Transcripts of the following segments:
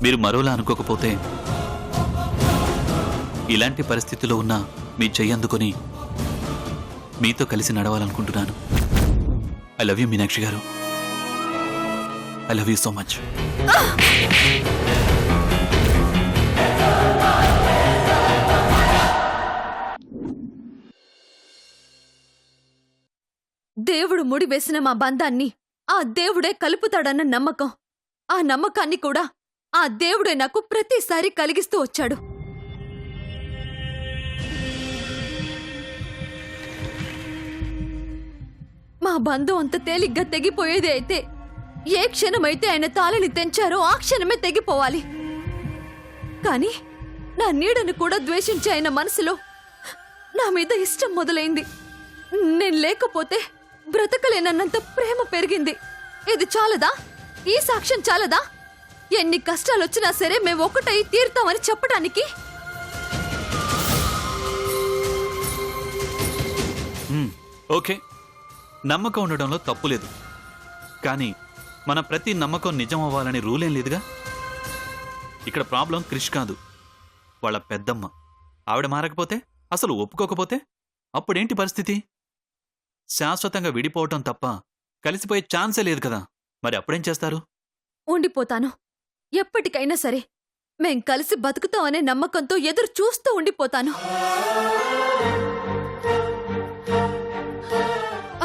మీరు మరోలా అనుకోకపోతే ఇలాంటి పరిస్థితిలో ఉన్న మీ చెయ్యి అందుకొని మీతో కలిసి నడవాలనుకుంటున్నాను. ఐ లవ్ యూ మీనాక్షి గారు. I love you so much. దేవుడు ముడివేసిన మా బంధాన్ని ఆ దేవుడే కలుపుతాడన్న నమ్మకం, ఆ నమ్మకాన్ని కూడా ఆ దేవుడే నాకు ప్రతిసారి కలిగిస్తూ వచ్చాడు. మా బంధం అంత తేలిగ్గా తెగిపోయేది అయితే ఏ క్షణమైతే ఆయన తాళిని తెంచారో ఆ క్షణమే తెగిపోవాలి. కాని నా నీడను కూడా ద్వేషించే ఆయన మనసులో నా మీద ఇష్టం మొదలైంది. నేను లేకపోతే బ్రతకలేనన్నంత ప్రేమ పెరిగింది. ఇది చాలదా? ఈ సాక్ష్యం చాలదా? ఎన్ని కష్టాలొచ్చినా సరే మేము ఒకటై తీరుతామని చెప్పడానికి. ఓకే, నమ్మకం ఉండడంలో తప్పు లేదు. కానీ మన ప్రతి నమ్మకం నిజం అవ్వాలని రూలేం లేదుగా. ఇక్కడ ప్రాబ్లం క్రిష్ కాదు, వాళ్ళ పెద్దమ్మ. ఆవిడ మారకపోతే, అసలు ఒప్పుకోకపోతే అప్పుడేంటి పరిస్థితి? శాశ్వతంగా విడిపోవటం తప్ప కలిసిపోయే ఛాన్సే లేదు కదా. మరి అప్పుడేం చేస్తారు? ఉండిపోతాను. ఎప్పటికైనా సరే మేం కలిసి బతుకుతాం అనే నమ్మకంతో ఎదురు చూస్తూ ఉండిపోతాను.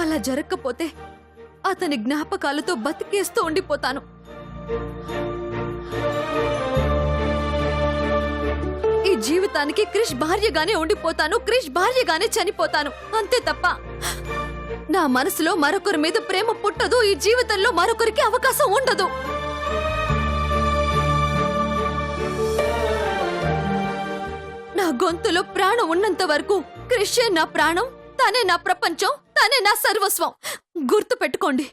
అలా జరగకపోతే అతని జ్ఞాపకాలతో బతికేస్తూ ఉండిపోతాను. ఈ జీవితానికి క్రిష్ భార్యగానే ఉండిపోతాను, క్రిష్ భార్యగానే చనిపోతాను. అంతే తప్ప నా మనసులో మరొకరి మీద ప్రేమ పుట్టదు. ఈ జీవితంలో మరొకరికి అవకాశం ఉండదు. నా గొంతులో ప్రాణం ఉన్నంత వరకు క్రిషే నా ప్రాణం, తనే నా ప్రపంచం, తనే నా సర్వస్వం. గుర్తు పెట్టుకోండి.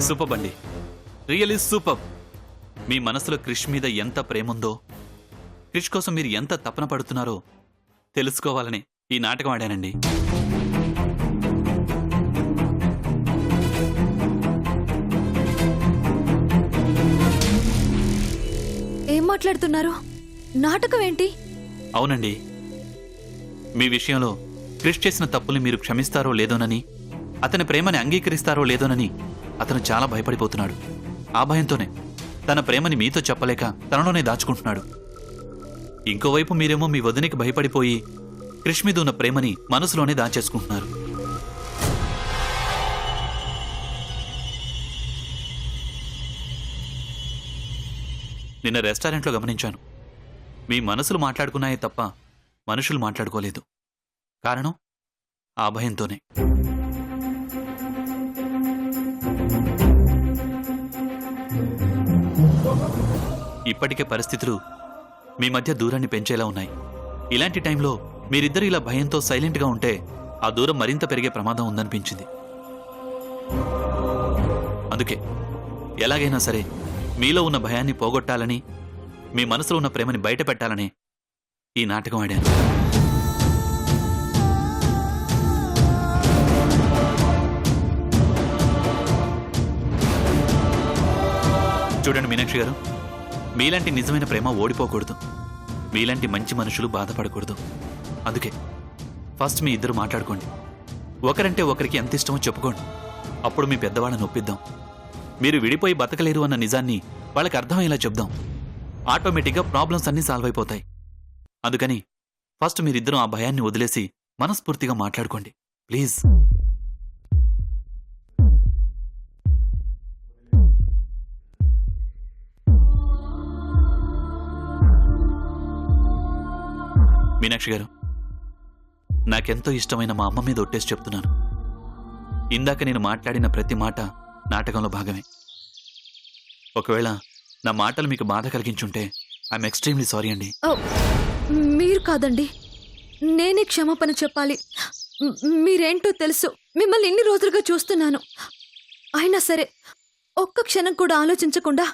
సూపర్ అండి, రియల్లీ సూపర్. మీ మనసులో క్రిష్ మీద ఎంత ప్రేముందో, క్రిష్ కోసం మీరు ఎంత తపన పడుతున్నారో తెలుసుకోవాలని ఈ నాటకం ఆడానండి. ఏం మాట్లాడుతున్నారు? నాటకం ఏంటి? అవునండి, మీ విషయంలో క్రిష్ చేసిన తప్పుల్ని మీరు క్షమిస్తారో లేదోనని, అతని ప్రేమని అంగీకరిస్తారో లేదోనని అతను చాలా భయపడిపోతున్నాడు. ఆ భయంతోనే తన ప్రేమని మీతో చెప్పలేక తనలోనే దాచుకుంటున్నాడు. ఇంకోవైపు మీరేమో మీ వదినికి భయపడిపోయి క్రిష్ మీద ఉన్న ప్రేమని మనసులోనే దాచేసుకుంటున్నారు. నిన్న రెస్టారెంట్లో గమనించాను, మీ మనసులు మాట్లాడుకున్నాయే తప్ప మనుషులు మాట్లాడుకోలేదు. కారణం ఆ భయంతోనే. ఇప్పటికే పరిస్థితులు మీ మధ్య దూరాన్ని పెంచేలా ఉన్నాయి. ఇలాంటి టైంలో మీరిద్దరు ఇలా భయంతో సైలెంట్గా ఉంటే ఆ దూరం మరింత పెరిగే ప్రమాదం ఉందనిపించింది. అందుకే ఎలాగైనా సరే మీలో ఉన్న భయాన్ని పోగొట్టాలని, మీ మనసులో ఉన్న ప్రేమని బయట పెట్టాలని ఈ నాటకం ఆడాను. చూడండి మీనాక్షి గారు, మీలాంటి నిజమైన ప్రేమ ఓడిపోకూడదు. మీలాంటి మంచి మనుషులు బాధపడకూడదు. అందుకే ఫస్ట్ మీ ఇద్దరు మాట్లాడుకోండి. ఒకరంటే ఒకరికి ఎంత ఇష్టమో చెప్పుకోండి. అప్పుడు మీ పెద్దవాళ్ళని ఒప్పిద్దాం. మీరు విడిపోయి బతకలేరు అన్న నిజాన్ని వాళ్ళకి అర్థమయ్యేలా చెప్దాం. ఆటోమేటిక్గా ప్రాబ్లమ్స్ అన్నీ సాల్వ్ అయిపోతాయి. అందుకని ఫస్ట్ మీరిద్దరూ ఆ భయాన్ని వదిలేసి మనస్ఫూర్తిగా మాట్లాడుకోండి ప్లీజ్. మీనాక్షి గారు, నాకెంతో ఇష్టమైన మా అమ్మ మీద ఒట్టేసి చెప్తున్నాను, ఇందాక నేను మాట్లాడిన ప్రతి మాట నాటకంలో భాగమే. ఒకవేళ నా మాటలు మీకు బాధ కలిగించుంటే ఐఎమ్ ఎక్స్ట్రీమ్లీ సారీ అండి. మీరు కాదండి, నేనే క్షమాపణ చెప్పాలి. మీరేంటో తెలుసు, మిమ్మల్ని ఇన్ని రోజులుగా చూస్తున్నాను. అయినా సరే ఒక్క క్షణం కూడా ఆలోచించకుండా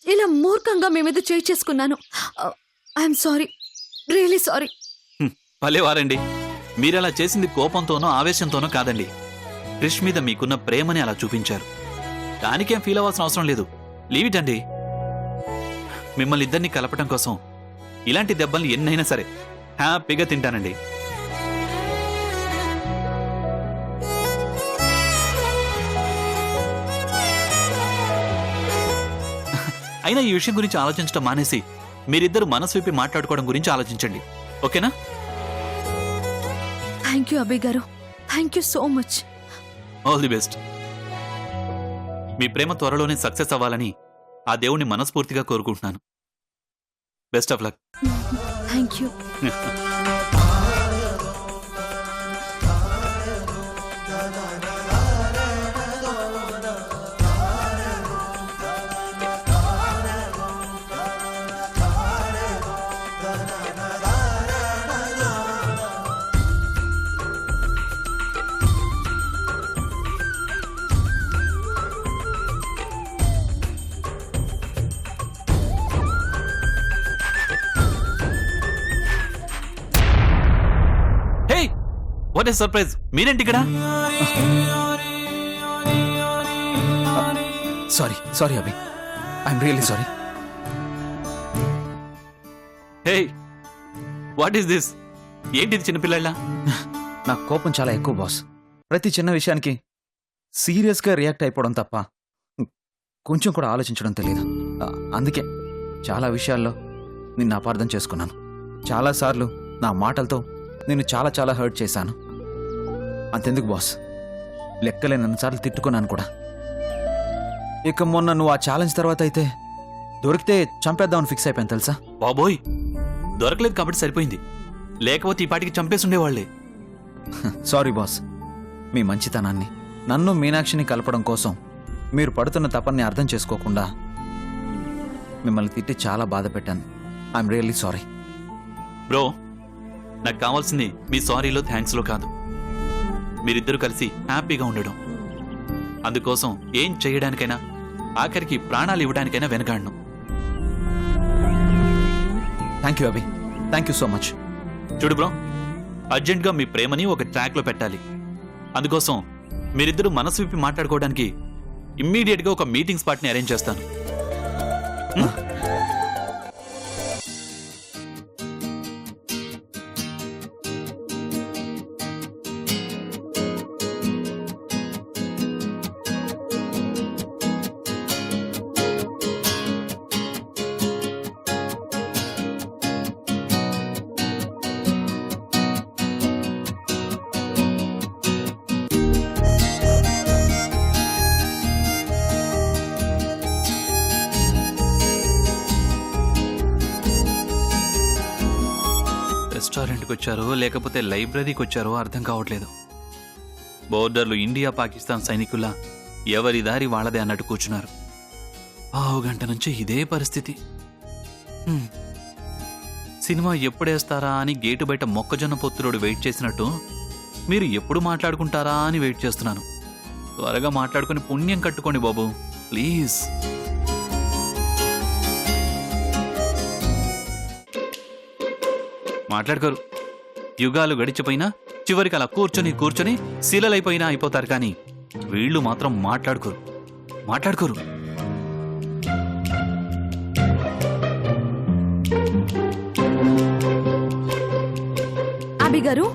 ఇలా మూర్ఖంగా మీ మీద చేయి చేసుకున్నాను. I'm sorry, really sorry. భలేవారండి. మీరలా చేసింది కోపంతోనో ఆవేశంతోనో కాదండి. క్రిష్ మీద మీకున్న ప్రేమని అలా చూపించారు. దానికేం ఫీల్ అవ్వాల్సిన అవసరం లేదు. లీవ్ ఇట్ అండి. మిమ్మల్ని ఇద్దరిని కలపటం కోసం ఇలాంటి దెబ్బల్ని ఎన్నైనా సరే హ్యాపీగా తింటానండి. అయినా ఈ విషయం గురించి ఆలోచించడం మానేసి మీరిద్దరు మనసు విప్పి మాట్లాడుకోవడం గురించి ఆలోచించండి. ఓకేనా? థ్యాంక్ యూ అభయ్ గారు, thank you so much. All the best. మీ ప్రేమ త్వరలోనే సక్సెస్ అవ్వాలని ఆ దేవుణ్ణి మనస్ఫూర్తిగా కోరుకుంటున్నాను. Best of luck. Thank you. What a surprise! మీరేంటి ఇక్కడ? Sorry Abhi, I'm really sorry. Hey, what is this? ఏంటిది చిన్నపిల్లల? నా కోపం చాలా ఎక్కువ బాస్. ప్రతి చిన్న విషయానికి సీరియస్గా రియాక్ట్ అయిపోవడం తప్ప కొంచెం కూడా ఆలోచించడం తెలియదు. అందుకే చాలా విషయాల్లో నిన్ను అపార్థం చేసుకున్నాను. చాలాసార్లు నా మాటలతో నిన్ను చాలా చాలా హర్ట్ చేశాను. అంతెందుకు బాస్, లెక్కలేనన్నిసార్లు తిట్టుకున్నాను కూడా. ఇక మొన్న నువ్వు ఆ ఛాలెంజ్ తర్వాత అయితే దొరికితే చంపేద్దామని ఫిక్స్ అయిపోయాను తెలుసా. బాబోయ్, దొరకలేదు కాబట్టి సరిపోయింది. లేకపోతే ఈ పాటికి చంపేసి ఉండేవాళ్లే. Sorry boss. మీ మంచితనాన్ని, నన్ను మీనాక్షిని కలపడం కోసం మీరు పడుతున్న తపన్ని అర్థం చేసుకోకుండా మిమ్మల్ని తిట్టి చాలా బాధ పెట్టాను. I'm really sorry. బ్రో, నాకు కావాల్సింది మీ సారీలో థ్యాంక్స్లో కాదు, మీరిద్దరూ కలిసి హ్యాపీగా ఉండడం. అందుకోసం ఏం చేయడానికైనా, ఆఖరికి ప్రాణాలు ఇవ్వడానికైనా వెనకాడను. Thank you Abhi, thank you so much. చూడు బ్రో, అర్జెంట్గా మీ ప్రేమని ఒక ట్రాక్లో పెట్టాలి. అందుకోసం మీరిద్దరూ మనసు విప్పి మాట్లాడుకోవడానికి ఇమ్మీడియట్గా ఒక మీటింగ్ స్పాట్ని అరేంజ్ చేస్తాను. రెస్టారెంట్కి వచ్చారో లేకపోతే లైబ్రరీకి వచ్చారో అర్థం కావట్లేదు. బోర్డర్లు ఇండియా పాకిస్తాన్ సైనికుల్లా ఎవరి దారి వాళ్ళదే అన్నట్టు కూర్చున్నారు. 1/2 గంట నుంచి ఇదే పరిస్థితి. సినిమా ఎప్పుడేస్తారా అని గేటు బయట మొక్కజొన్న పొత్తురోడు వెయిట్ చేసినట్టు మీరు ఎప్పుడు మాట్లాడుకుంటారా అని వెయిట్ చేస్తున్నాను. త్వరగా మాట్లాడుకుని పుణ్యం కట్టుకోండి బాబు, ప్లీజ్. మాట్లాడుకోరు. యుగాలు గడిచిపోయినా చివరికి అలా కూర్చొని శీలలైపోయినా అయిపోతారు. కానీ వీళ్ళు మాత్రం మాట్లాడుకోరు. అభి గారు,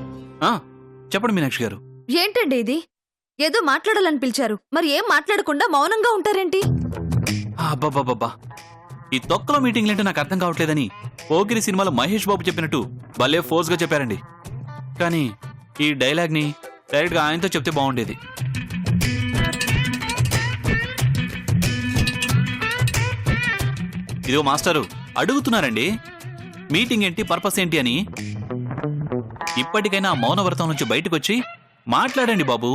చెప్పండి మీనాక్షి గారు. ఏంటండి ఇది? ఏదో మాట్లాడాలని పిలిచారు, మరి ఏం మాట్లాడకుండా మౌనంగా ఉంటారేంటి? అబ్బబ్బబ్బబ్బా, ఈ తొక్కలో మీటింగ్లేంటో నాకు అర్థం కావట్లేదని పోకిరి సినిమాలో మహేష్ బాబు చెప్పినట్టు భలే ఫోర్స్గా చెప్పారండి. కానీ ఈ డైలాగ్ని డైరెక్ట్గా ఆయనతో చెప్తే బాగుండేది. ఇదిగో మాస్టరు అడుగుతున్నారండి, మీటింగ్ ఏంటి, పర్పస్ ఏంటి అని. ఇప్పటికైనా మౌనవ్రతం నుంచి బయటకు వచ్చి మాట్లాడండి బాబు.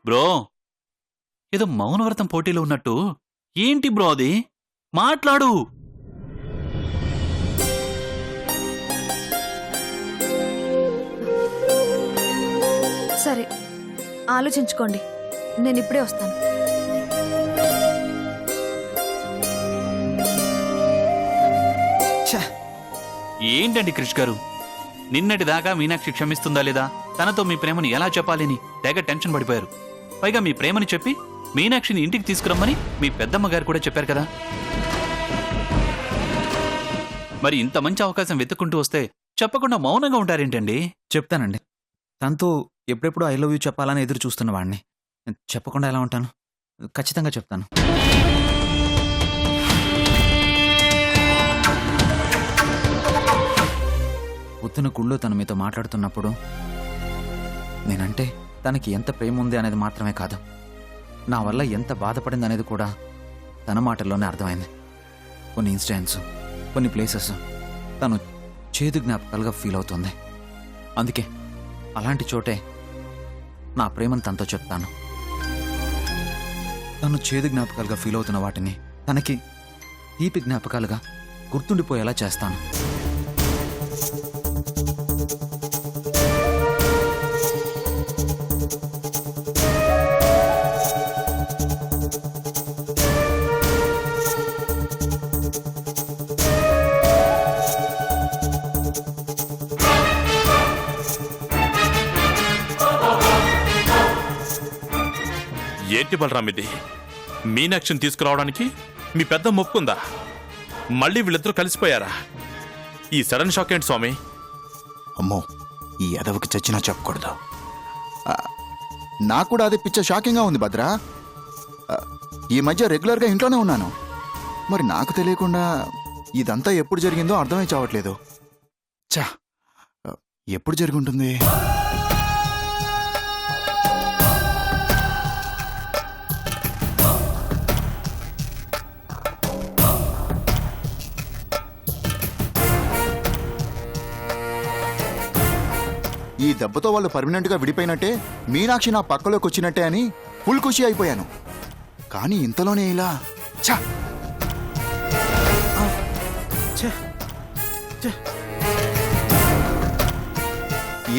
బ్రో, ఏదో మౌనవ్రతం పోటీలో ఉన్నట్టు ఏంటి బ్రో అది? మాట్లాడు. సరే ఆలోచించుకోండి, నేను ఇప్పుడే వస్తాను. ఛే, ఏంటండి క్రిష్ గారు, నిన్నటి దాకా మీనాక్షి క్షమిస్తుందా లేదా, తనతో మీ ప్రేమను ఎలా చెప్పాలని తెగ టెన్షన్ పడిపోయారు. పైగా మీ ప్రేమని చెప్పి మీనాక్షిని ఇంటికి తీసుకురమ్మని మీ పెద్దమ్మ గారు కూడా చెప్పారు కదా. మరి ఇంత మంచి అవకాశం వెతుక్కుంటూ వస్తే చెప్పకుండా మౌనంగా ఉంటారేంటండి? చెప్తానండి. తనతో ఎప్పుడెప్పుడు ఐ లవ్ యూ చెప్పాలని ఎదురు చూస్తున్న వాడిని. చెప్పకుండా ఎలా ఉంటాను? ఖచ్చితంగా చెప్తాను. పొద్దున గుళ్ళో తను మీతో మాట్లాడుతున్నప్పుడు నేనంటే తనకి ఎంత ప్రేమ ఉంది అనేది మాత్రమే కాదు, నా వల్ల ఎంత బాధపడింది అనేది కూడా తన మాటల్లోనే అర్థమైంది. కొన్ని ఇన్సిడెంట్స్, కొన్ని ప్లేసెస్ తను చేదు జ్ఞాపకాలుగా ఫీల్ అవుతుంది. అందుకే అలాంటి చోటే నా ప్రేమను తనతో చెప్తాను. తను చేదు జ్ఞాపకాలుగా ఫీల్ అవుతున్న వాటిని తనకి తీపి జ్ఞాపకాలుగా గుర్తుండిపోయేలా చేస్తాను. ఏంటి బలరాం ఇది? మీనాక్షిని తీసుకురావడానికి మీ పెద్ద మొప్పుకుందా? మళ్ళీ వీళ్ళిద్దరూ కలిసిపోయారా? ఈ సడన్ షాక్ ఏంటి స్వామి? అమ్మో, ఈ ఎదవకి చచ్చినా చెప్పకూడదు. నాకు కూడా అది పిచ్చ షాకింగ్గా ఉంది భద్రా. ఈ మధ్య రెగ్యులర్గా ఇంట్లోనే ఉన్నాను. మరి నాకు తెలియకుండా ఇదంతా ఎప్పుడు జరిగిందో అర్థమై చావట్లేదు. చా, ఎప్పుడు జరిగి ఉంటుంది? ఈ దెబ్బతో వాళ్ళు పర్మనెంట్గా విడిపోయినట్టే, మీనాక్షి నా పక్కలోకి వచ్చినట్టే అని ఫుల్ ఖుషి అయిపోయాను. కానీ ఇంతలోనే ఇలా ఛా!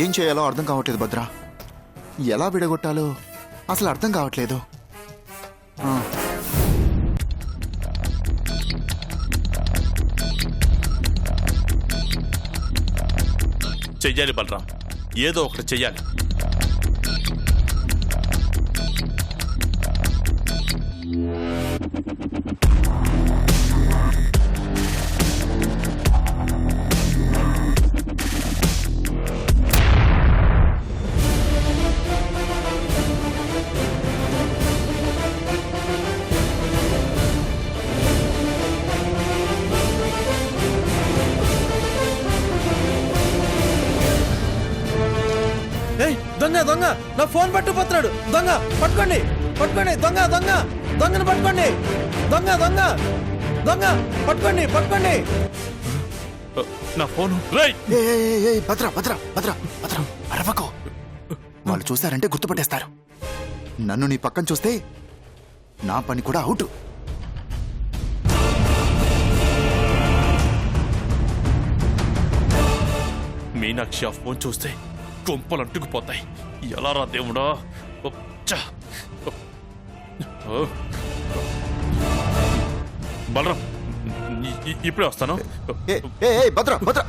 ఏం చేయాలో అర్థం కావట్లేదు భద్రా. ఎలా విడగొట్టాలో అసలు అర్థం కావట్లేదు. చెయ్యాలి బలరాం, ఏదో ఒకటి చెయ్యాలి. దొంగ దొంగ నా ఫోన్ పట్టుకుపోతున్నాడు. దొంగ పట్టుకోండి, పట్టుకోండి, దొంగ దొంగ దొంగను పట్టుకోండి, దొంగ దొంగ దొంగ పట్టుకోండి, పట్టుకోండి. నా ఫోను రేయ్! భద్రా భద్రా భద్రా భద్రా, అరవకు. వాళ్ళు చూస్తారంటే గుర్తుపట్టేస్తారు. నన్ను నీ పక్కన చూస్తే నా పని కూడా అవుట్. మీనాక్షి ఆ ఫోన్ చూస్తే కొంపలు అంటుకుపోతాయి. ఎలా రా దేవుడా! చ్చ! బలరాం, ఇప్పుడే వస్తాను. భద్రా భద్రా.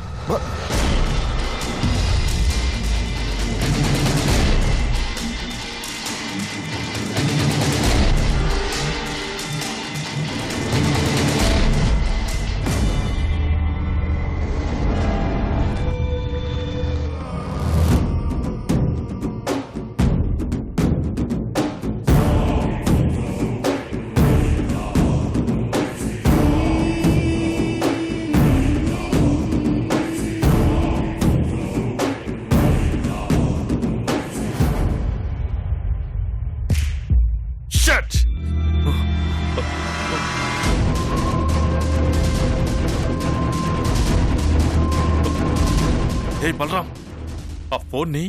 Shit! ఏ బలరాం, ఆ ఫోన్ ని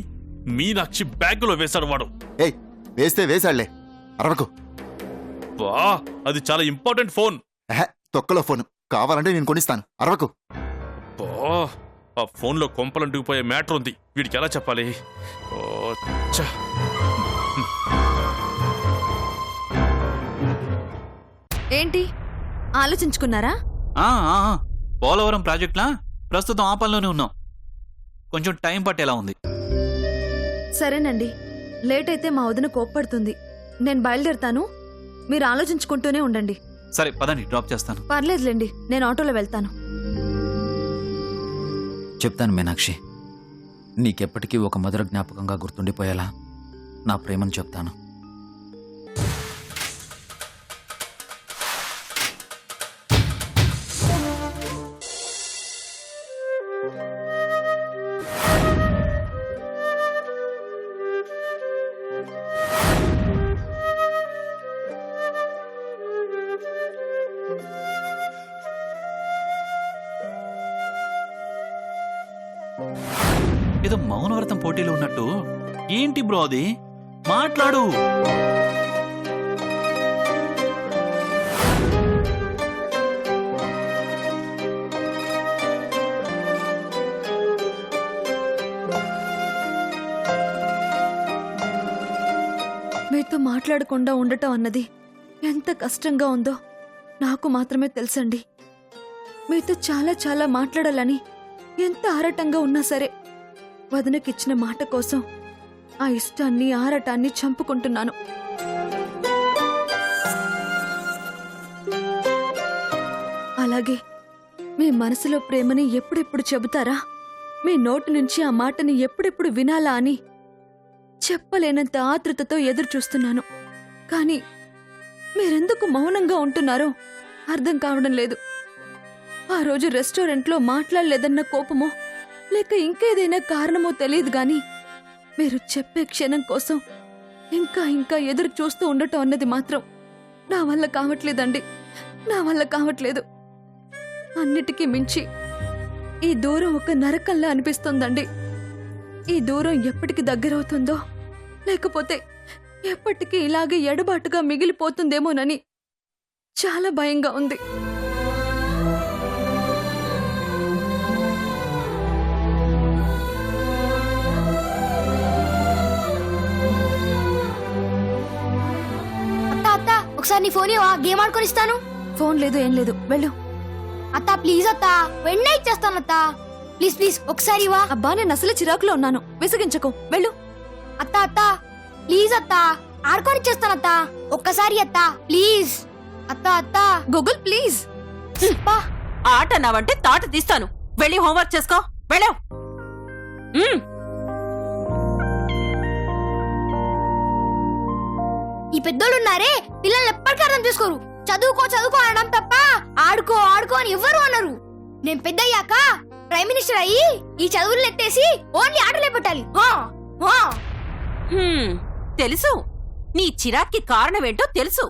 మీనాక్షి బ్యాగ్ లో వేశాడు వాడు. ఏయ్, వేస్తే వేశాళ్లే, అరవకు. అబ్బా అది చాలా ఇంపార్టెంట్ ఫోన్. ఎహె, తొక్కలో ఫోన్ కావాలంటే నేను కొనిస్తాను, అరవకు. అబ్బా ఆ ఫోన్లో కొంపలంటుకుపోయే మ్యాటర్ ఉంది. వీడికి ఎలా చెప్పాలి? ఓ, చ్చ. ఏంటి ఆలోచించుకున్నారా? ఆ, ఆ, ఆ. పోలవరం ప్రాజెక్ట్లా ప్రస్తుతం ఆ పనిలోనే ఉన్నాం. కొంచెం టైం పట్టేలా ఉంది. సరేనండి, లేట్ అయితే మా వదిన కోప్పడుతుంది. నేను బయలుదేరుతాను, మీరు ఆలోచించుకుంటూనే ఉండండి. సరే పదండి, డ్రాప్ చేస్తాను. పర్లేదులేండి, నేను ఆటోలో వెళ్తాను. చెప్తాను మీనాక్షి, నీకెప్పటికీ ఒక మధుర జ్ఞాపకంగా గుర్తుండిపోయేలా నా ప్రేమను చెప్తాను. ఏదో మౌనవ్రతం పోటీలో ఉన్నట్టు ఏంటి బ్రో అది? మాట్లాడు. మీతో మాట్లాడకుండా ఉండటం అన్నది ఎంత కష్టంగా ఉందో నాకు మాత్రమే తెలుసండి. మీతో చాలా చాలా మాట్లాడాలని ఎంత ఆరాటంగా ఉన్నా సరే, వదినకిచ్చిన మాట కోసం ఆ ఇష్టాన్ని ఆరాటాన్ని చంపుకుంటున్నాను. అలాగే మీ మనసులో ప్రేమని ఎప్పుడెప్పుడు చెబుతారా, మీ నోటి నుంచి ఆ మాటని ఎప్పుడెప్పుడు వినాలా అని చెప్పలేనంత ఆతృతతో ఎదురు చూస్తున్నాను. కానీ మీరెందుకు మౌనంగా ఉంటున్నారో అర్థం కావడం లేదు. ఆ రోజు రెస్టారెంట్లో మాట్లాడలేదన్న కోపమో లేక ఇంకేదైనా కారణమో తెలియదు గాని మీరు చెప్పే క్షణం కోసం ఇంకా ఇంకా ఎదురు చూస్తూ ఉండటం అన్నది మాత్రం నా వల్ల కావట్లేదండి, నా వల్ల కావట్లేదు. అన్నిటికీ మించి ఈ దూరం ఒక నరకంలా అనిపిస్తోందండి. ఈ దూరం ఎప్పటికి దగ్గరవుతుందో లేకపోతే ఎప్పటికీ ఇలాగే ఎడబాటుగా మిగిలిపోతుందేమోనని చాలా భయంగా ఉంది. అత్త ఒకసారి నీ ఫోన్ ఇవ్వవా? గేమ్ ఆడుకొని ఇస్తాను. ఫోన్ లేదు, ఏం లేదు, వెళ్ళు. అత్త ప్లీజ్ అత్త, వెంటనే ఇచ్చేస్తాను అత్త. ప్లీజ్ ప్లీజ్ ఒకసారి ఇవ్వా. అబ్బా, నేను అసలు చిరాకులో ఉన్నాను, విసిగించకు, వెళ్ళు. అత్త అత్త ప్లీజ్ అత్త, ఆడుకొని ఇచ్చేస్తాను అత్త. ఒక్కసారి అత్త ప్లీజ్. అత్త అత్త గూగుల్ ప్లీజ్. అబ్బా, ఆట నావంటే తాట తీస్తాను. వెళ్ళి హోంవర్క్ చేసుకో, వెళ్ళావు. ఈ పెద్దోళ్ళు ఉన్నారే, పిల్లల్ని ఎప్పటికీ అర్థం చేసుకోరు. చదువుకో చదువుకో అనడం తప్ప ఆడుకో ఆడుకో అని ఎవ్వరు అన్నారు. నేను పెద్దయ్యాక ప్రైమ్ మినిస్టర్ అయ్యి ఈ చదువులు ఎత్తేసి ఓన్లీ ఆటలే పెట్టాలి. తెలుసు, నీ చిరాక్కి కారణమేంటో తెలుసు.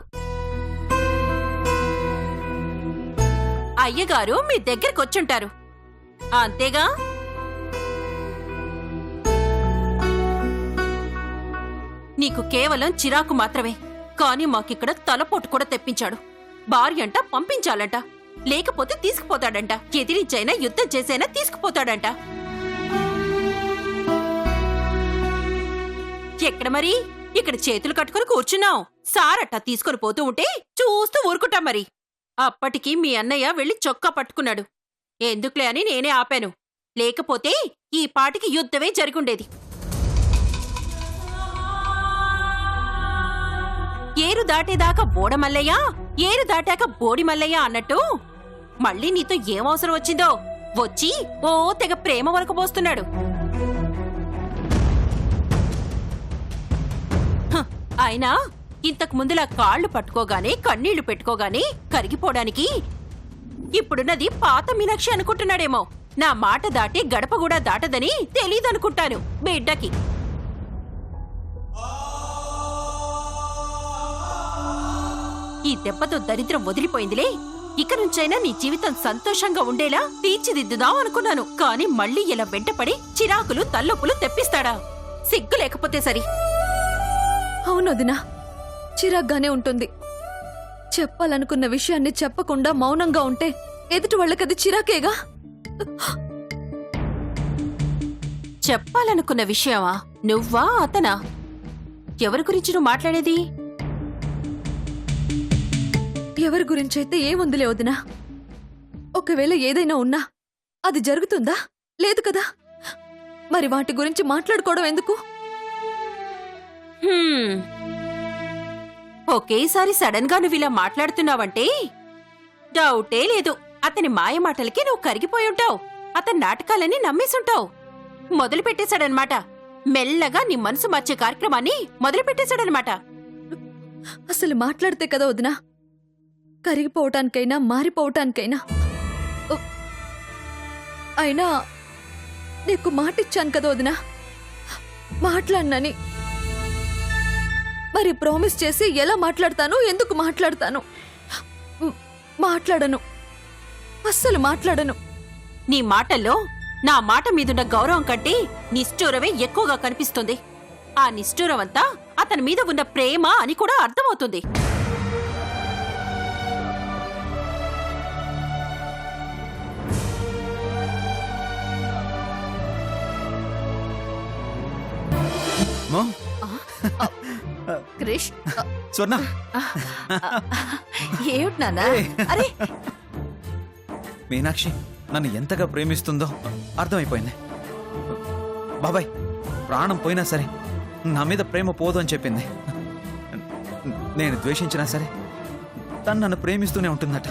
అయ్యగారు మీ దగ్గరికి వచ్చుంటారు, అంతేగా? నీకు కేవలం చిరాకు మాత్రమే, కాని మాకిక్కడ తలపోటు కూడా తెప్పించాడు. భార్యంట పంపించాలంట, లేకపోతే తీసుకుపోతాడంట. ఎదిరించైనా యుద్ధం చేసైనా తీసుకుపోతాడంట. ఎక్కడ మరి? ఇక్కడ చేతులు కట్టుకుని కూర్చున్నావు. సారట తీసుకుని పోతూ ఉంటే చూస్తూ ఊరుకుంటాం మరి. అప్పటికి మీ అన్నయ్య వెళ్లి చొక్కా పట్టుకున్నాడు. ఎందుకులే అని నేనే ఆపాను, లేకపోతే ఈ పాటికి యుద్ధమే జరుగుండేది. ఏరు దాటేదాకా బోడమల్లయ్య, ఏరు దాటాక బోడి మల్లయ్య అన్నట్టు మళ్ళీ నీతో ఏమవసరం వచ్చిందో వచ్చి ఓ తెగ ప్రేమ వరకు పోస్తున్నాడు. అయినా ఇంతకు ముందులా కాళ్లు పట్టుకోగానే కన్నీళ్లు పెట్టుకోగానే కరిగిపోవడానికి ఇప్పుడున్నది పాత మీనాక్షి అనుకుంటున్నాడేమో. నా మాట దాటి గడప కూడా దాటదని తెలీదనుకుంటాను బిడ్డకి. ఈ దెబ్బతో దరిద్రం వదిలిపోయిందిలే. ఇక నుంచైనా నీ జీవితం సంతోషంగా ఉండేలా తీర్చిదిద్దుదాం అనుకున్నాను. కాని మళ్ళీ ఇలా వెంటపడి చిరాకులు తల్లొప్పులు తెప్పిస్తాడా? సిగ్గు లేకపోతే సరి. అవునొదినా, చిరాగ్గానే ఉంటుంది. చెప్పాలనుకున్న విషయాన్ని చెప్పకుండా మౌనంగా ఉంటే ఎదుటి వాళ్ళకది చిరాకేగా. చెప్పాలనుకున్న విషయమా? నువ్వా అతనా? ఎవరి గురించి నువ్వు మాట్లాడేది? ఎవరి గురించైతే ఏముందిలే వదినా. ఒకవేళ ఏదైనా ఉన్నా అది జరుగుతుందా? లేదు కదా. మరి వాటి గురించి మాట్లాడుకోవడం ఎందుకు? హ్మ్. ఒకేసారి సడన్ గా నువ్వు ఇలా మాట్లాడుతున్నావంటే డౌటే లేదు, అతని మాయ మాటలకి నువ్వు కరిగిపోయుంటావు. అతని నాటకాలని నమ్మేసుంటావు. మొదలు పెట్టేశాడనమాట. మెల్లగా నీ మనసు మార్చే కార్యక్రమాన్ని మొదలు పెట్టేశాడనమాట. అసలు మాట్లాడితే కదా వదినా కరిగిపోవటానికైనా మారిపోవటానికైనా. అయినా నీకు మాటిచ్చాను కదా వదినా మాట్లాడినని. మరి ప్రామిస్ చేసి ఎలా మాట్లాడతాను, ఎందుకు మాట్లాడతాను? మాట్లాడను, అస్సలు మాట్లాడను. నీ మాటల్లో నా మాట మీదున్న గౌరవం కంటే నిష్ఠూరమే ఎక్కువగా కనిపిస్తుంది. ఆ నిష్ఠూరం అంతా అతని మీద ఉన్న ప్రేమ అని కూడా అర్థమవుతుంది. మో క్రిష్, స్వర్ణ, ఏమిటి నాన్నా? ఏయ్. అరే మీనాక్షి నన్ను ఎంతగా ప్రేమిస్తుందో అర్థమైపోయింది. బాబాయ్ ప్రాణం పోయినా సరే నా మీద ప్రేమ పోదు అని చెప్పింది. నేను ద్వేషించినా సరే తను నన్ను ప్రేమిస్తూనే ఉంటుందట.